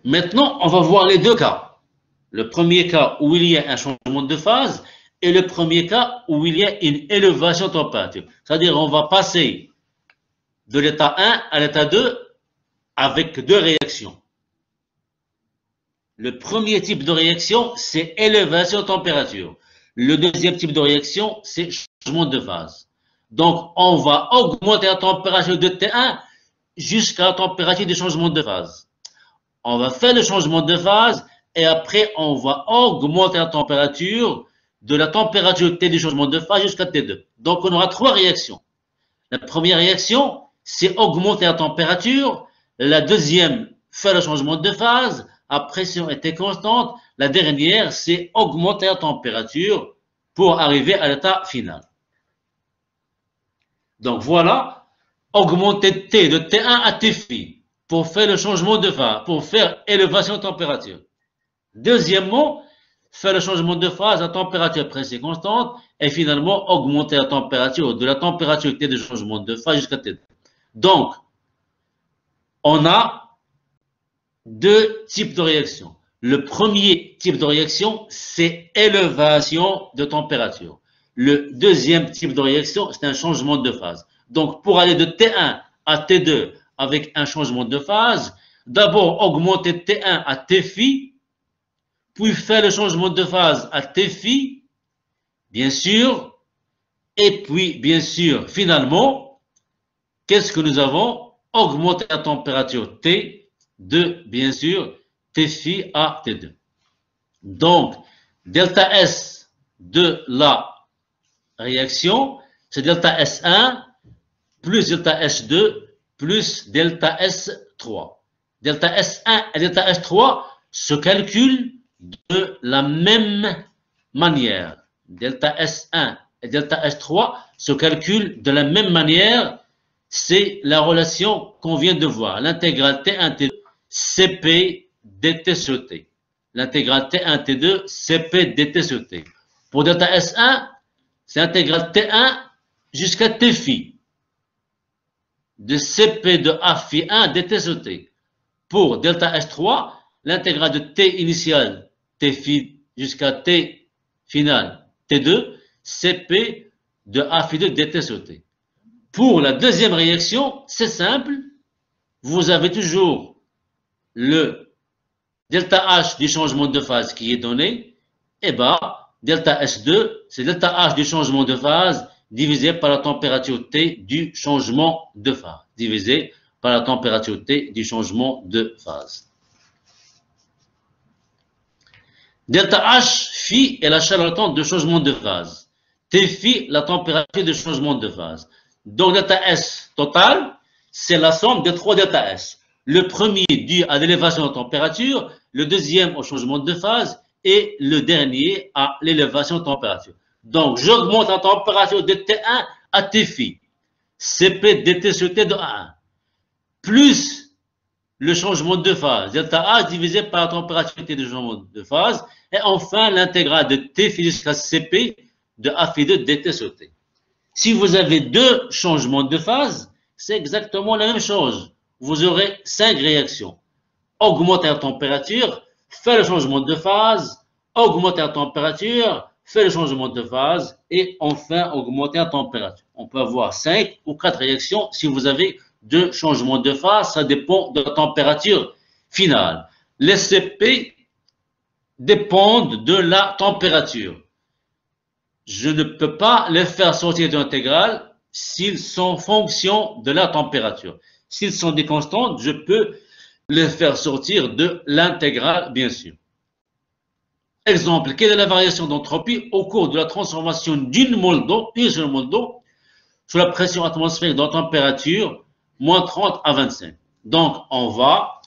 Maintenant, on va voir les deux cas. Le premier cas où il y a un changement de phase et le premier cas où il y a une élévation de température. C'est-à-dire on va passer de l'état 1 à l'état 2 avec deux réactions. Le premier type de réaction, c'est élévation de température. Le deuxième type de réaction, c'est changement de phase. Donc, on va augmenter la température de T1 jusqu'à la température du changement de phase. On va faire le changement de phase et après, on va augmenter la température de la température T du changement de phase jusqu'à T2. Donc, on aura trois réactions. La première réaction, c'est augmenter la température. La deuxième, faire le changement de phase à pression était constante. La dernière, c'est augmenter la température pour arriver à l'état final. Donc voilà, augmenter T de T1 à T' pour faire le changement de phase, pour faire élévation de température. Deuxièmement, faire le changement de phase à température pression constante et finalement augmenter la température de la température T de changement de phase jusqu'à T2. Donc, on a deux types de réactions. Le premier type de réaction, c'est élévation de température. Le deuxième type de réaction, c'est un changement de phase. Donc, pour aller de T1 à T2 avec un changement de phase, d'abord augmenter T1 à T', puis faire le changement de phase à T', bien sûr, et puis, bien sûr, finalement, qu'est-ce que nous avons? Augmenter la température T de, bien sûr, T' à T2. Donc, delta S de la réaction, c'est delta S1 plus delta S2 plus delta S3. Delta S1 et delta S3 se calculent de la même manière. Delta S1 et delta S3 se calculent de la même manière. C'est la relation qu'on vient de voir. L'intégrale T1, T2, Cp dt sur T. L'intégrale T1, T2, Cp dt sur T. Pour delta S1, c'est l'intégrale T1 jusqu'à T'. De Cp de A'1 dt sur T. Pour delta S3, l'intégrale de T initial, T' jusqu'à T final, T2, Cp de A'2 dt sur T. Pour la deuxième réaction, c'est simple. Vous avez toujours le delta H du changement de phase qui est donné. Et bien, delta S2, c'est delta H du changement de phase divisé par la température T du changement de phase. Divisé par la température T du changement de phase. Delta H, phi est la chaleur latente de changement de phase. T phi, la température de changement de phase. Donc, delta S total, c'est la somme des trois delta S. Le premier dû à l'élévation de température, le deuxième au changement de phase et le dernier à l'élévation de température. Donc, j'augmente la température de T1 à T phi. Cp dt sur T de A1. Plus le changement de phase, delta H divisé par la température T de changement de phase. Et enfin, l'intégrale de T phi jusqu'à Cp de A'2 dt sur T. Si vous avez deux changements de phase, c'est exactement la même chose. Vous aurez 5 réactions. Augmenter la température, faire le changement de phase, augmenter la température, faire le changement de phase et enfin augmenter la température. On peut avoir 5 ou 4 réactions si vous avez deux changements de phase. Ça dépend de la température finale. Les Cp dépendent de la température. Je ne peux pas les faire sortir de l'intégrale s'ils sont fonction de la température. S'ils sont des constantes, je peux les faire sortir de l'intégrale, bien sûr. Exemple, quelle est la variation d'entropie au cours de la transformation d'une mole d'eau, une seule mole d'eau, sous la pression atmosphérique dans température moins 30 à 25. Donc, on va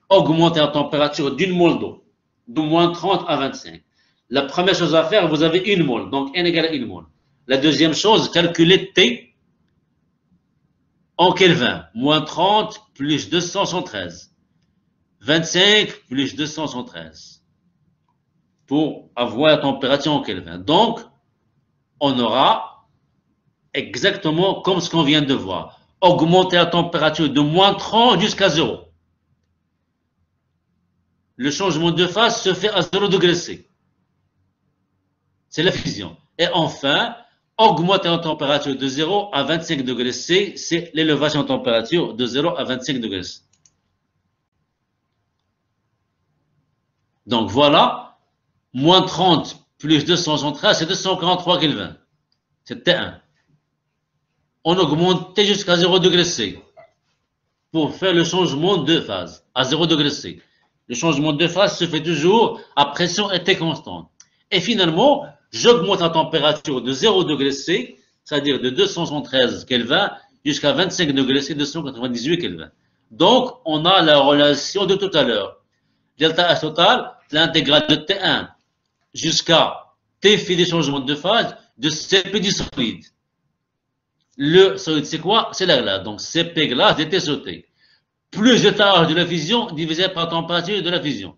augmenter la température d'une mole d'eau, de moins 30 à 25. La première chose à faire, vous avez une mole, donc N égale à une mole. La deuxième chose, calculez T en Kelvin. Moins 30 plus 213. 25 plus 213. Pour avoir la température en Kelvin. Donc, on aura exactement comme ce qu'on vient de voir. Augmenter la température de moins 30 jusqu'à 0. le changement de phase se fait à 0 degré C. C'est la fusion. Et enfin, augmenter en température de 0 à 25 degrés C, c'est l'élévation en température de 0 à 25 degrés C. Donc voilà, moins 30 plus 273, c'est 243 Kelvin. C'est T1. On augmentait jusqu'à 0 degré C pour faire le changement de phase à 0 degré C. Le changement de phase se fait toujours à pression était constante. Et finalement, j'augmente la température de 0 degré C, c'est-à-dire de 273 Kelvin jusqu'à 25 degrés C, 298 Kelvin. Donc, on a la relation de tout à l'heure. Delta H total, l'intégrale de T1 jusqu'à T phi des changements de phase de Cp du solide. Le solide, c'est quoi? C'est la glace. Donc, Cp glace dt sur T. Plus delta H de la fusion divisé par la température de la fusion.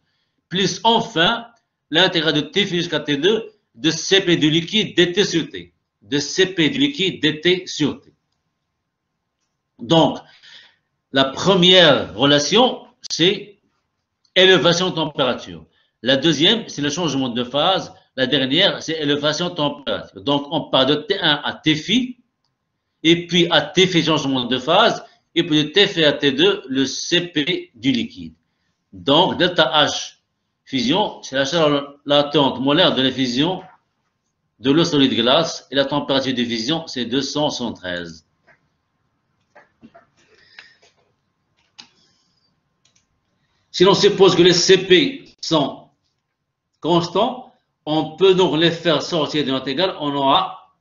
Plus enfin, l'intégrale de T phi jusqu'à T2 de Cp du liquide dt sur T. De Cp du liquide dt sur T. Donc, la première relation, c'est élévation de température. La deuxième, c'est le changement de phase. La dernière, c'est élévation de température. Donc, on part de T1 à T phi, et puis à T phi changement de phase, et puis de T phi à T2, le Cp du liquide. Donc, delta H fusion, c'est la chaleur latente molaire de la fusion de l'eau solide glace, et la température de fusion, c'est 273. Si l'on suppose que les Cp sont constants, on peut donc les faire sortir de l'intégrale. On aura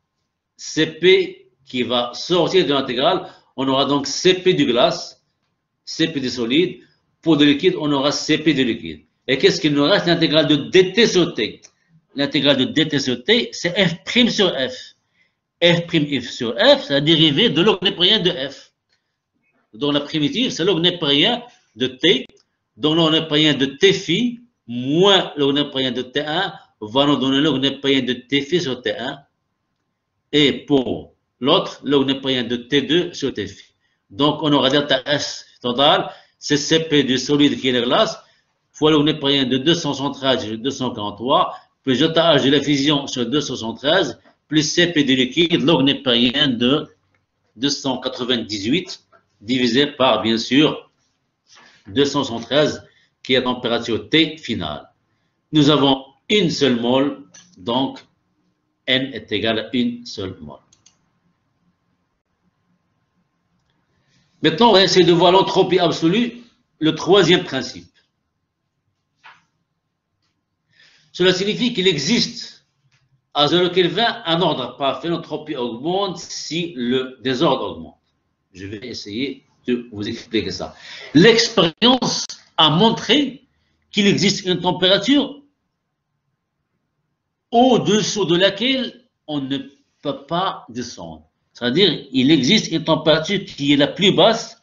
Cp qui va sortir de l'intégrale. On aura donc Cp du glace, Cp du solide. Pour du liquide, on aura Cp du liquide. Et qu'est-ce qu'il nous reste? L'intégrale de dt sur T. L'intégrale de dt sur T, c'est f' sur f. f' sur f, c'est la dérivée de l'ognépérien de f. Donc la primitive, c'est l'ognépérien de T. Donc l'ognépérien de T phi moins l'ognépérien de T1 va nous donner l'ognépérien de T phi sur T1. Et pour l'autre, l'ognépérien de T2 sur T phi. Donc on aura delta S total, c'est Cp du solide qui est la glace, fois l'ognépérien de 273 sur 243, plus delta H de la fusion sur 273, plus Cp du liquide, l'ognépérien de 298, divisé par, bien sûr, 273, qui est la température T finale. Nous avons une seule mole, donc N est égal à une seule mole. Maintenant, on va essayer de voir l'entropie absolue, le troisième principe. Cela signifie qu'il existe à 0 Kelvin un ordre parfait. L'entropie augmente si le désordre augmente. Je vais essayer de vous expliquer ça. L'expérience a montré qu'il existe une température au-dessous de laquelle on ne peut pas descendre. C'est-à-dire, il existe une température qui est la plus basse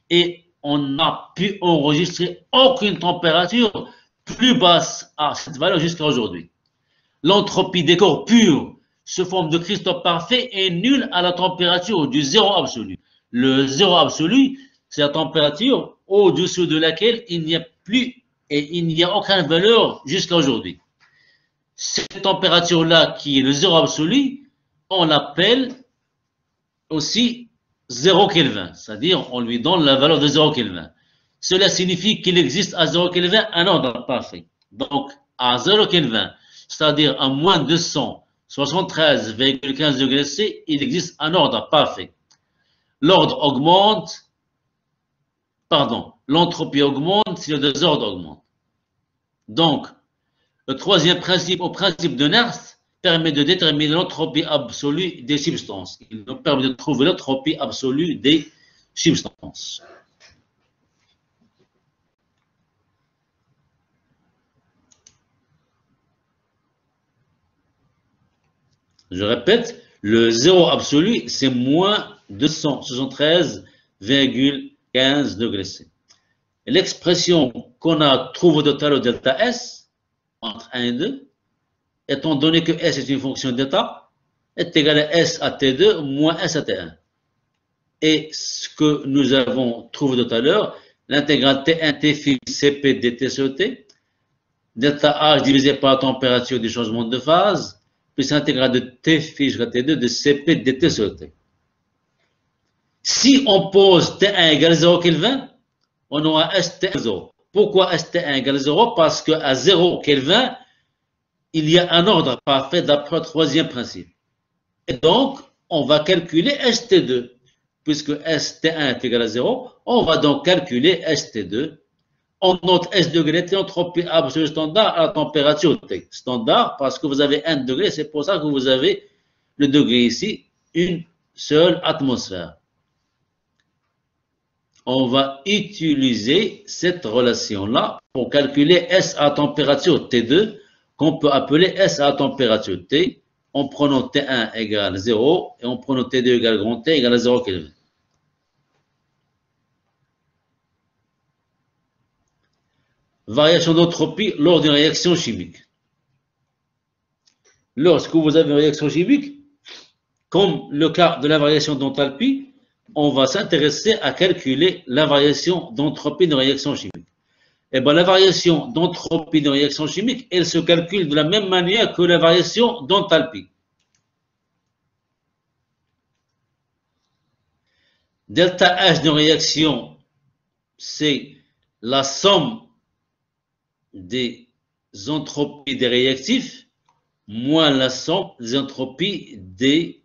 et on n'a pu enregistrer aucune température plus basse à cette valeur jusqu'à aujourd'hui. L'entropie des corps purs sous forme de cristaux parfaits est nulle à la température du zéro absolu. Le zéro absolu, c'est la température au-dessous de laquelle il n'y a plus et il n'y a aucune valeur jusqu'à aujourd'hui. Cette température-là, qui est le zéro absolu, on l'appelle aussi 0 Kelvin, c'est-à-dire on lui donne la valeur de 0 Kelvin. Cela signifie qu'il existe à 0 Kelvin un ordre parfait. Donc, à 0 Kelvin, c'est-à-dire à moins 273,15 degrés C, il existe un ordre parfait. L'ordre augmente, l'entropie augmente si le désordre augmente. Donc, le troisième principe, au principe de Nernst, permet de déterminer l'entropie absolue des substances. Il nous permet de trouver l'entropie absolue des substances. Je répète, le zéro absolu, c'est moins 273,15 degrés C. L'expression qu'on a trouvée tout à l'heure, delta S, entre 1 et 2, étant donné que S est une fonction d'état, est égal à S à T2 moins S à T1. Et ce que nous avons trouvé tout à l'heure, l'intégrale T1 T phi Cp dt sur T, delta H divisé par la température du changement de phase, plus l'intégrale de T phi jusqu'à T2 de Cp dt sur T. Si on pose T1 égale 0 Kelvin, on aura ST 0. Pourquoi ST1 égale 0? Parce qu'à 0 Kelvin, il y a un ordre parfait d'après le troisième principe. Et donc, on va calculer ST2. Puisque ST1 est égal à 0, on va donc calculer ST2. On note S degré T, entropie absolue standard à la température T. Standard parce que vous avez 1 degré, c'est pour ça que vous avez le degré ici, une seule atmosphère. On va utiliser cette relation-là pour calculer S à température T2, qu'on peut appeler S à température T, en prenant T1 égale 0 et en prenant T2 égale grand T égale à 0 Kelvin. Variation d'entropie lors d'une réaction chimique. Lorsque vous avez une réaction chimique, comme le cas de la variation d'enthalpie, on va s'intéresser à calculer la variation d'entropie de réaction chimique. Eh bien, la variation d'entropie de réaction chimique, elle se calcule de la même manière que la variation d'enthalpie. Delta H de réaction, c'est la somme des entropies des réactifs moins la somme des entropies des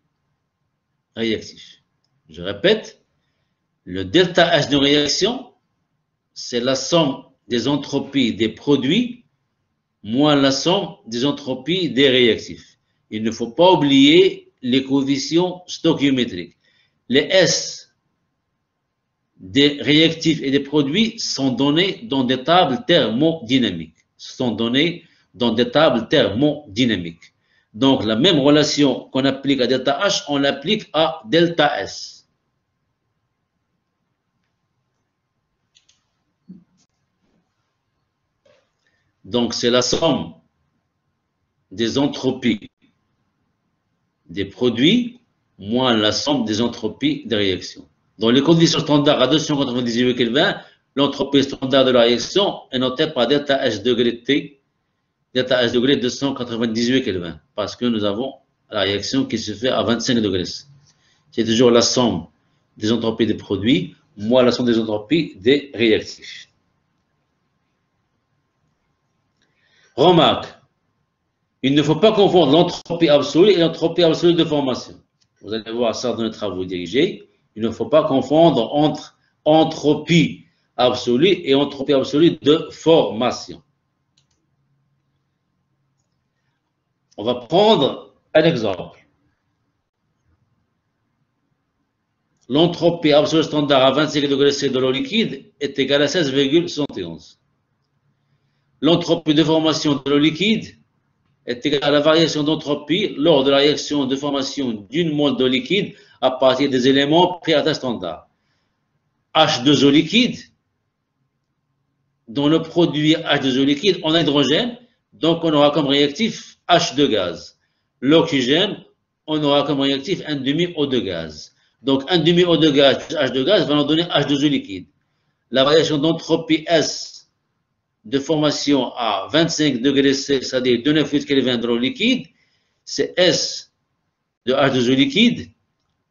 réactifs. Je répète, le delta H de réaction, c'est la somme des entropies des produits moins la somme des entropies des réactifs. Il ne faut pas oublier les coefficients stoichiométriques. Les S des réactifs et des produits sont donnés dans des tables thermodynamiques. Donc, la même relation qu'on applique à delta H, on l'applique à delta S. Donc, c'est la somme des entropies des produits moins la somme des entropies des réactions. Dans les conditions standards à 298 Kelvin, l'entropie standard de la réaction est notée par delta H degré T, delta H degré 298 Kelvin, parce que nous avons la réaction qui se fait à 25 degrés. C'est toujours la somme des entropies des produits moins la somme des entropies des réactifs. Remarque, il ne faut pas confondre l'entropie absolue et l'entropie absolue de formation. Vous allez voir ça dans les travaux dirigés. Il ne faut pas confondre entre entropie absolue et entropie absolue de formation. On va prendre un exemple. L'entropie absolue standard à 25 degrés C de l'eau liquide est égale à 16,71. L'entropie de formation de l'eau liquide est égale à la variation d'entropie lors de la réaction de formation d'une mole d'eau liquide à partir des éléments pris à état standard. H2O liquide, dans le produit H2O liquide, on a hydrogène, donc on aura comme réactif H2 gaz. L'oxygène, on aura comme réactif un demi-O2 gaz. Donc un demi-O2 gaz plus H2 gaz va nous donner H2O liquide. La variation d'entropie S de formation à 25 degrés C, c'est-à-dire 298 Kelvin de l'eau liquide, c'est S de H2O liquide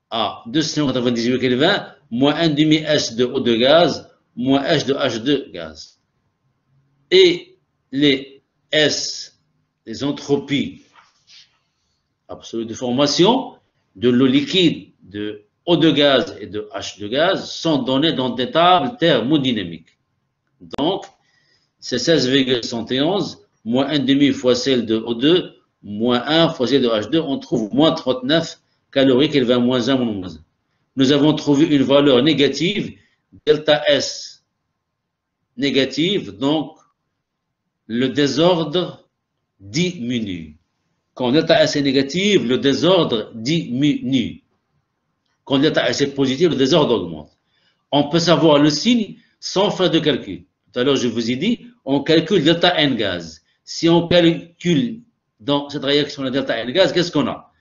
à 298 Kelvin moins 1 demi S de O2 gaz moins H de H2 gaz. Et les S, les entropies absolues de formation de l'eau liquide, de O2 gaz et de H2 gaz sont données dans des tables thermodynamiques. Donc, c'est 16,71 moins 1 demi fois celle de O2 moins 1 fois celle de H2, on trouve moins 39 calories Kelvin moins 1 moins 1. Nous avons trouvé une valeur négative, delta S négative, donc le désordre diminue. Quand delta S est négative, le désordre diminue. Quand delta S est positif, le désordre augmente. On peut savoir le signe sans faire de calcul. Tout à l'heure, je vous ai dit, on calcule delta N gaz. Si on calcule dans cette réaction le delta N gaz, qu'est-ce qu'on a?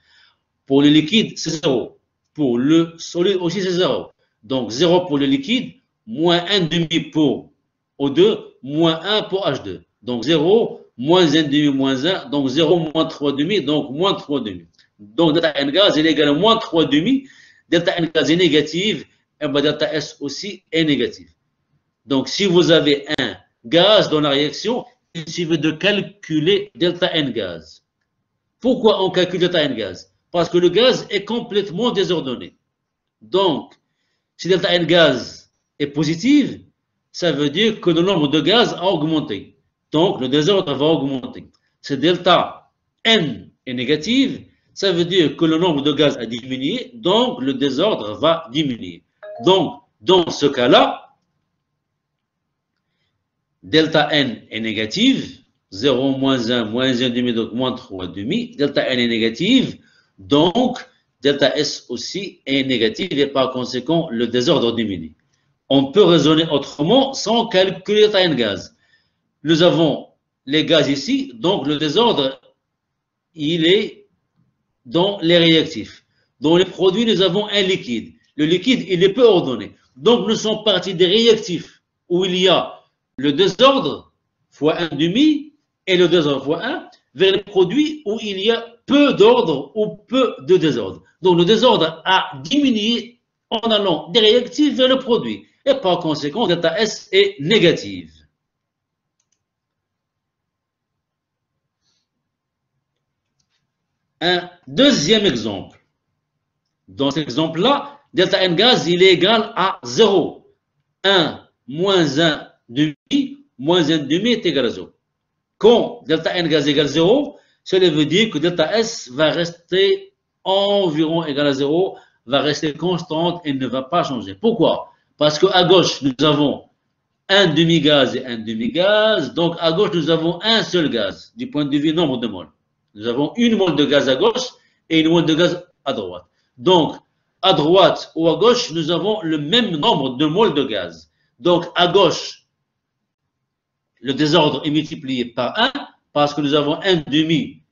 Pour le liquide, c'est 0. Pour le solide aussi, c'est 0. Donc 0 pour le liquide, moins 1 demi pour O2, moins 1 pour H2. Donc 0 moins 1 demi, moins 1, donc 0 moins 3 demi, donc moins 3 demi. Donc delta N gaz est égal à moins 3 demi, delta N gaz est négative, et bien delta S aussi est négative. Donc si vous avez un gaz dans la réaction, il suffit de calculer delta N gaz. Pourquoi on calcule delta N gaz? Parce que le gaz est complètement désordonné. Donc, si delta N gaz est positive, ça veut dire que le nombre de gaz a augmenté. Donc, le désordre va augmenter. Si delta N est négative, ça veut dire que le nombre de gaz a diminué, donc le désordre va diminuer. Donc, dans ce cas-là, delta N est négative, 0, moins 1, moins 1,5, donc moins 3,5. Delta N est négative, donc delta S aussi est négative et par conséquent, le désordre diminue. On peut raisonner autrement sans calculer delta N gaz. Nous avons les gaz ici, donc le désordre, il est dans les réactifs. Dans les produits, nous avons un liquide. Le liquide, il est peu ordonné. Donc, nous sommes partis des réactifs où il y a le désordre fois 1,5 et le désordre fois 1 vers les produits où il y a peu d'ordre ou peu de désordre. Donc, le désordre a diminué en allant des réactifs vers le produit. Et par conséquent, delta S est négative. Un deuxième exemple. Dans cet exemple-là, delta N gaz, il est égal à 0. 1 moins 1 demi, moins 1 demi est égal à 0. Quand delta N gaz égale 0, cela veut dire que delta S va rester environ égal à 0, va rester constante et ne va pas changer. Pourquoi? Parce qu'à gauche, nous avons un demi-gaz et un demi-gaz. Donc, à gauche, nous avons un seul gaz, du point de vue nombre de moles. Nous avons une mole de gaz à gauche et une mole de gaz à droite. Donc, à droite ou à gauche, nous avons le même nombre de moles de gaz. Donc, à gauche, le désordre est multiplié par 1 parce que nous avons un demi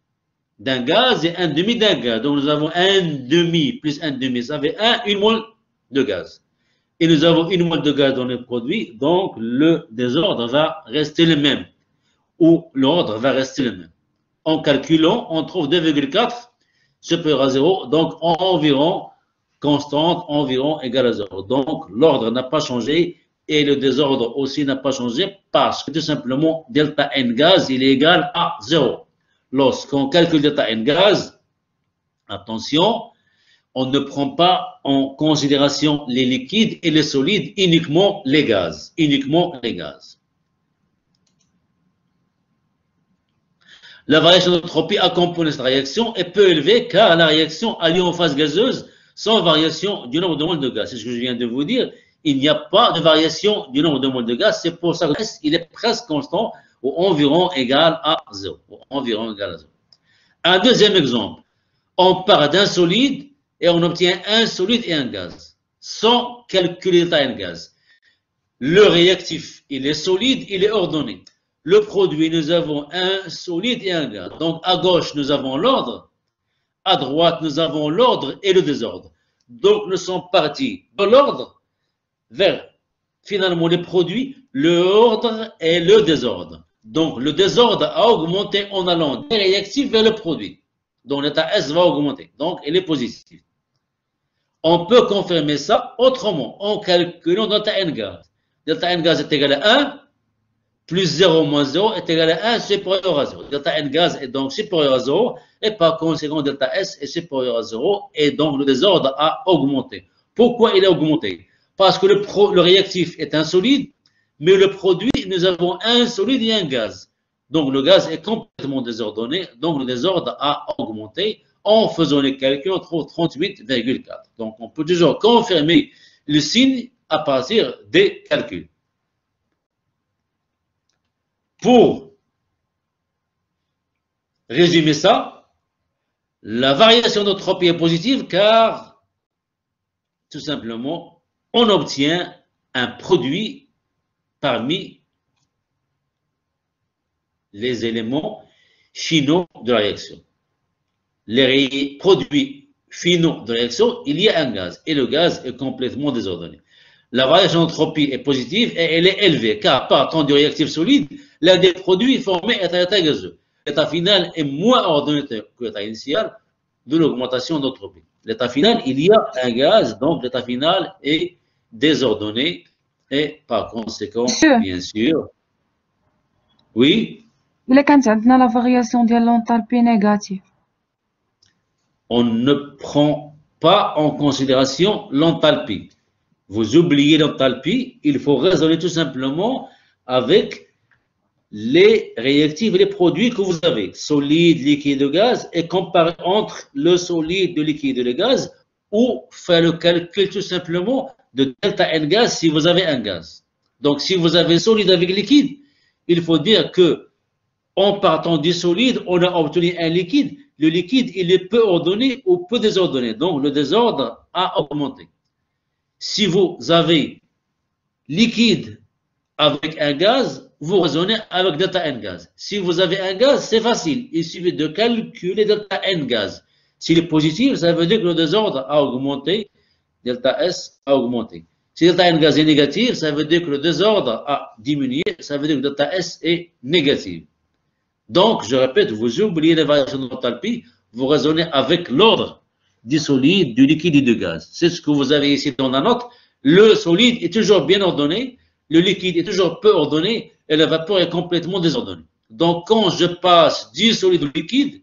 d'un gaz et un demi d'un gaz. Donc, nous avons un demi plus un demi, ça fait une mole de gaz. Et nous avons une mole de gaz dans le produit, donc le désordre va rester le même, ou l'ordre va rester le même. En calculant, on trouve 2,4 supérieur à 0, donc environ constante, environ égale à 0. Donc, l'ordre n'a pas changé et le désordre aussi n'a pas changé parce que tout simplement, delta N gaz, il est égal à 0. Lorsqu'on calcule delta N gaz, attention, on ne prend pas en considération les liquides et les solides, uniquement les gaz. Uniquement les gaz. La variation d'entropie accompagne cette réaction est peu élevée car la réaction a lieu en phase gazeuse sans variation du nombre de moles de gaz. C'est ce que je viens de vous dire. Il n'y a pas de variation du nombre de moles de gaz. C'est pour ça qu'il est presque constant ou environ égal à 0. Environ égal à 0. Un deuxième exemple. On part d'un solide et on obtient un solide et un gaz sans calculer delta N gaz. Le réactif, il est solide, il est ordonné. Le produit, nous avons un solide et un gaz. Donc, à gauche, nous avons l'ordre. À droite, nous avons l'ordre et le désordre. Donc, nous sommes partis de l'ordre vers, finalement, les produits, l'ordre et le désordre. Donc, le désordre a augmenté en allant des réactifs vers le produit. Donc, l'état S va augmenter. Donc, il est positif. On peut confirmer ça autrement, en calculant delta N gaz. Delta N gaz est égal à 1. Plus 0 moins 0 est égal à 1 supérieur à 0. Delta N gaz est donc supérieur à 0 et par conséquent delta S est supérieur à 0 et donc le désordre a augmenté. Pourquoi il a augmenté? Parce que le réactif est un solide, mais le produit, nous avons un solide et un gaz. Donc le gaz est complètement désordonné, donc le désordre a augmenté. En faisant les calculs, on trouve 38,4. Donc on peut toujours confirmer le signe à partir des calculs. Pour résumer ça, la variation d'entropie est positive car, tout simplement, on obtient un produit parmi les éléments finaux de la réaction. Les produits finaux de la réaction, il y a un gaz et le gaz est complètement désordonné. La variation d'entropie est positive et elle est élevée car partant du réactif solide, L'un des produits formés est un état gazeux. L'état final est moins ordonné que l'état initial de l'augmentation d'entropie. L'état final, il y a un gaz, donc l'état final est désordonné et par conséquent, bien sûr, oui. إلا كانت عندنا la variation ديال l'enthalpie négative. On ne prend pas en considération l'enthalpie. Vous oubliez l'enthalpie, il faut raisonner tout simplement avec les réactifs et les produits que vous avez, solide, liquide, gaz, et comparer entre le solide, le liquide et le gaz, ou faire le calcul tout simplement de delta N gaz si vous avez un gaz. Donc, si vous avez solide avec liquide, il faut dire que en partant du solide, on a obtenu un liquide. Le liquide, il est peu ordonné ou peu désordonné. Donc, le désordre a augmenté. Si vous avez liquide avec un gaz, vous raisonnez avec delta N gaz. Si vous avez un gaz, c'est facile. Il suffit de calculer delta N gaz. S'il est positif, ça veut dire que le désordre a augmenté, delta S a augmenté. Si delta N gaz est négatif, ça veut dire que le désordre a diminué, ça veut dire que delta S est négatif. Donc, je répète, vous oubliez les variations d'enthalpie, vous raisonnez avec l'ordre du solide, du liquide et du gaz. C'est ce que vous avez ici dans la note. Le solide est toujours bien ordonné, le liquide est toujours peu ordonné et le vapeur est complètement désordonné. Donc, quand je passe du solide au liquide,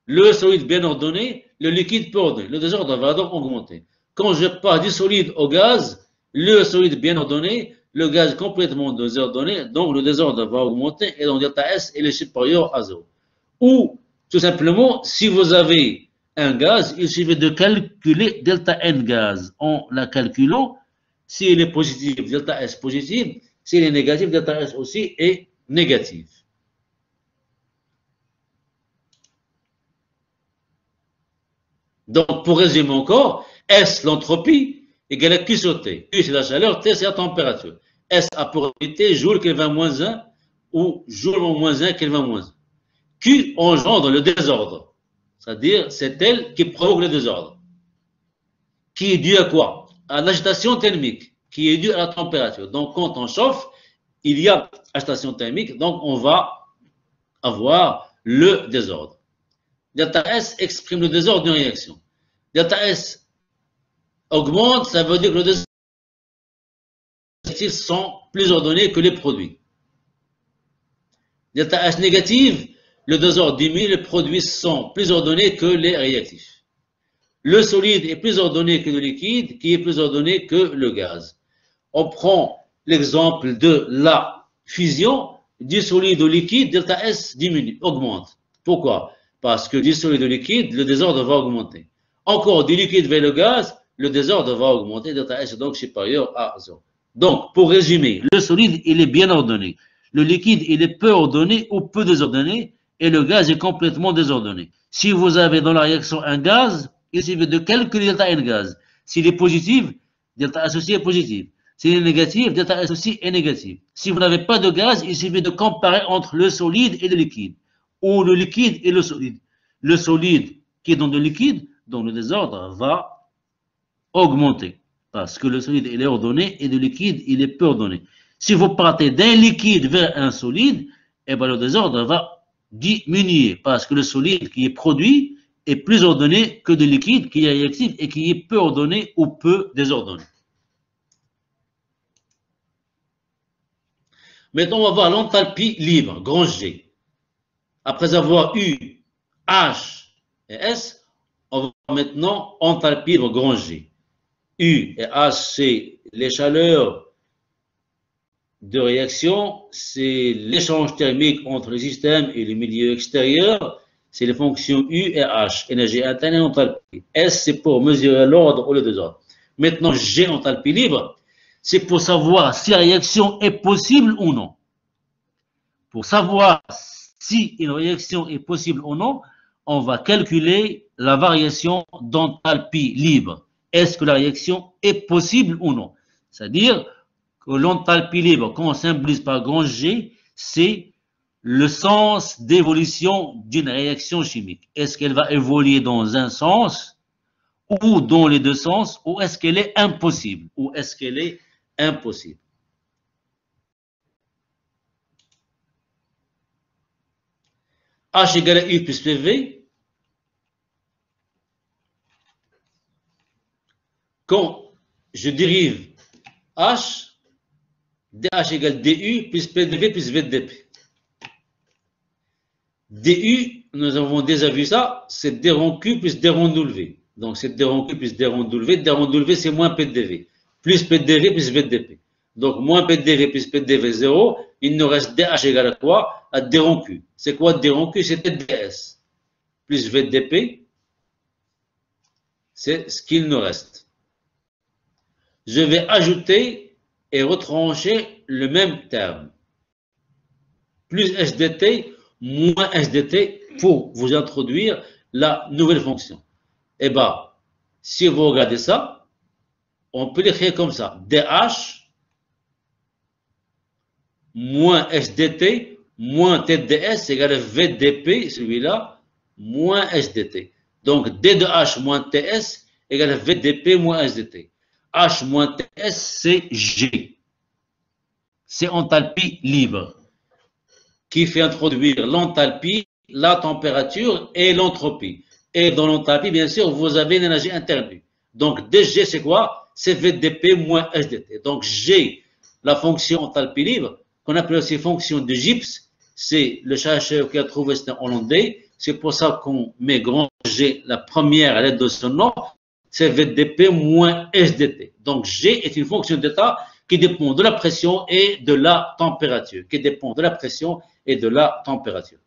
le solide bien ordonné, le liquide peu ordonné. Le désordre va donc augmenter. Quand je passe du solide au gaz, le solide bien ordonné, le gaz complètement désordonné, donc le désordre va augmenter et donc delta S est supérieur à 0. Ou, tout simplement, si vous avez un gaz, il suffit de calculer delta N gaz. En la calculant, s'il est positif, delta S positif, s'il est négatif, delta S aussi est négatif. Donc, pour résumer encore, S, l'entropie, égale à Q sur T. Q, c'est la chaleur, T, c'est la température. S a pour unité joule Kelvin moins 1 ou joule moins 1 Kelvin moins 1. Q engendre le désordre, c'est-à-dire c'est elle qui provoque le désordre. Qui est dû à quoi? À l'agitation thermique, qui est due à la température. Donc, quand on chauffe, il y a agitation thermique, donc on va avoir le désordre. Delta S exprime le désordre d'une réaction. Delta S augmente, ça veut dire que le désordre sont plus ordonnés que les produits. Delta S négative, le désordre diminue, les produits sont plus ordonnés que les réactifs. Le solide est plus ordonné que le liquide, qui est plus ordonné que le gaz. On prend l'exemple de la fusion, du solide au liquide, delta S diminue, augmente. Pourquoi? Parce que du solide au liquide, le désordre va augmenter. Encore du liquide vers le gaz, le désordre va augmenter, delta S est donc supérieur à 0. Donc, pour résumer, le solide, il est bien ordonné. Le liquide, il est peu ordonné ou peu désordonné, et le gaz est complètement désordonné. Si vous avez dans la réaction un gaz, il suffit de calculer delta N gaz. S'il est positif, delta S aussi est positif. S'il est négatif, delta S aussi est négatif. Si vous n'avez pas de gaz, il suffit de comparer entre le solide et le liquide, ou le liquide et le solide. Le solide qui est dans le liquide, donc le désordre va augmenter. Parce que le solide, il est ordonné et le liquide, il est peu ordonné. Si vous partez d'un liquide vers un solide, eh bien, le désordre va diminuer parce que le solide qui est produit est plus ordonné que le liquide qui est réactif et qui est peu ordonné ou peu désordonné. Maintenant, on va voir l'enthalpie libre, grand G. Après avoir eu H et S, on va maintenant enthalpie libre, grand G. U et H, c'est les chaleurs de réaction, c'est l'échange thermique entre le système et le milieu extérieur, c'est les fonctions U et H, énergie interne et enthalpie. S, c'est pour mesurer l'ordre ou le désordre. Maintenant, G, enthalpie libre, c'est pour savoir si la réaction est possible ou non. Pour savoir si une réaction est possible ou non, on va calculer la variation d'enthalpie libre. Est-ce que la réaction est possible ou non? C'est-à-dire que l'enthalpie libre, quand on symbolise par grand G, c'est le sens d'évolution d'une réaction chimique. Est-ce qu'elle va évoluer dans un sens ou dans les deux sens, ou est-ce qu'elle est impossible? Ou est-ce qu'elle est impossible? H égale à U plus PV. Quand je dérive H, dH égale DU plus PDV plus VDP. DU, nous avons déjà vu ça, c'est D rond Q plus D rond W. Donc c'est D rond Q plus D rond W. D rond W, c'est moins PDV. Plus PDV plus VDP. Donc moins PDV plus PDV 0, il nous reste DH égale à quoi? À D rond Q. C'est quoi D rond Q? C'était DS. Plus VDP, c'est ce qu'il nous reste. Je vais ajouter et retrancher le même terme. Plus SDT, moins SDT pour vous introduire la nouvelle fonction. Eh bien, si vous regardez ça, on peut l'écrire comme ça. DH moins SDT moins TDS égale VDP, celui-là, moins SDT. Donc, D de H moins TS égale VDP moins SDT. H moins TS, c'est G. C'est enthalpie libre qui fait introduire l'enthalpie, la température et l'entropie. Et dans l'enthalpie, bien sûr, vous avez l'énergie interne. Donc, DG, c'est quoi? C'est VDP moins SDT. Donc, G, la fonction enthalpie libre, qu'on appelle aussi fonction de Gibbs, c'est le chercheur qui a trouvé, c'est un Hollandais. C'est pour ça qu'on met grand G, la première à l'aide de son nom, c'est VDP moins SDT. Donc, G est une fonction d'état qui dépend de la pression et de la température, qui dépend de la pression et de la température.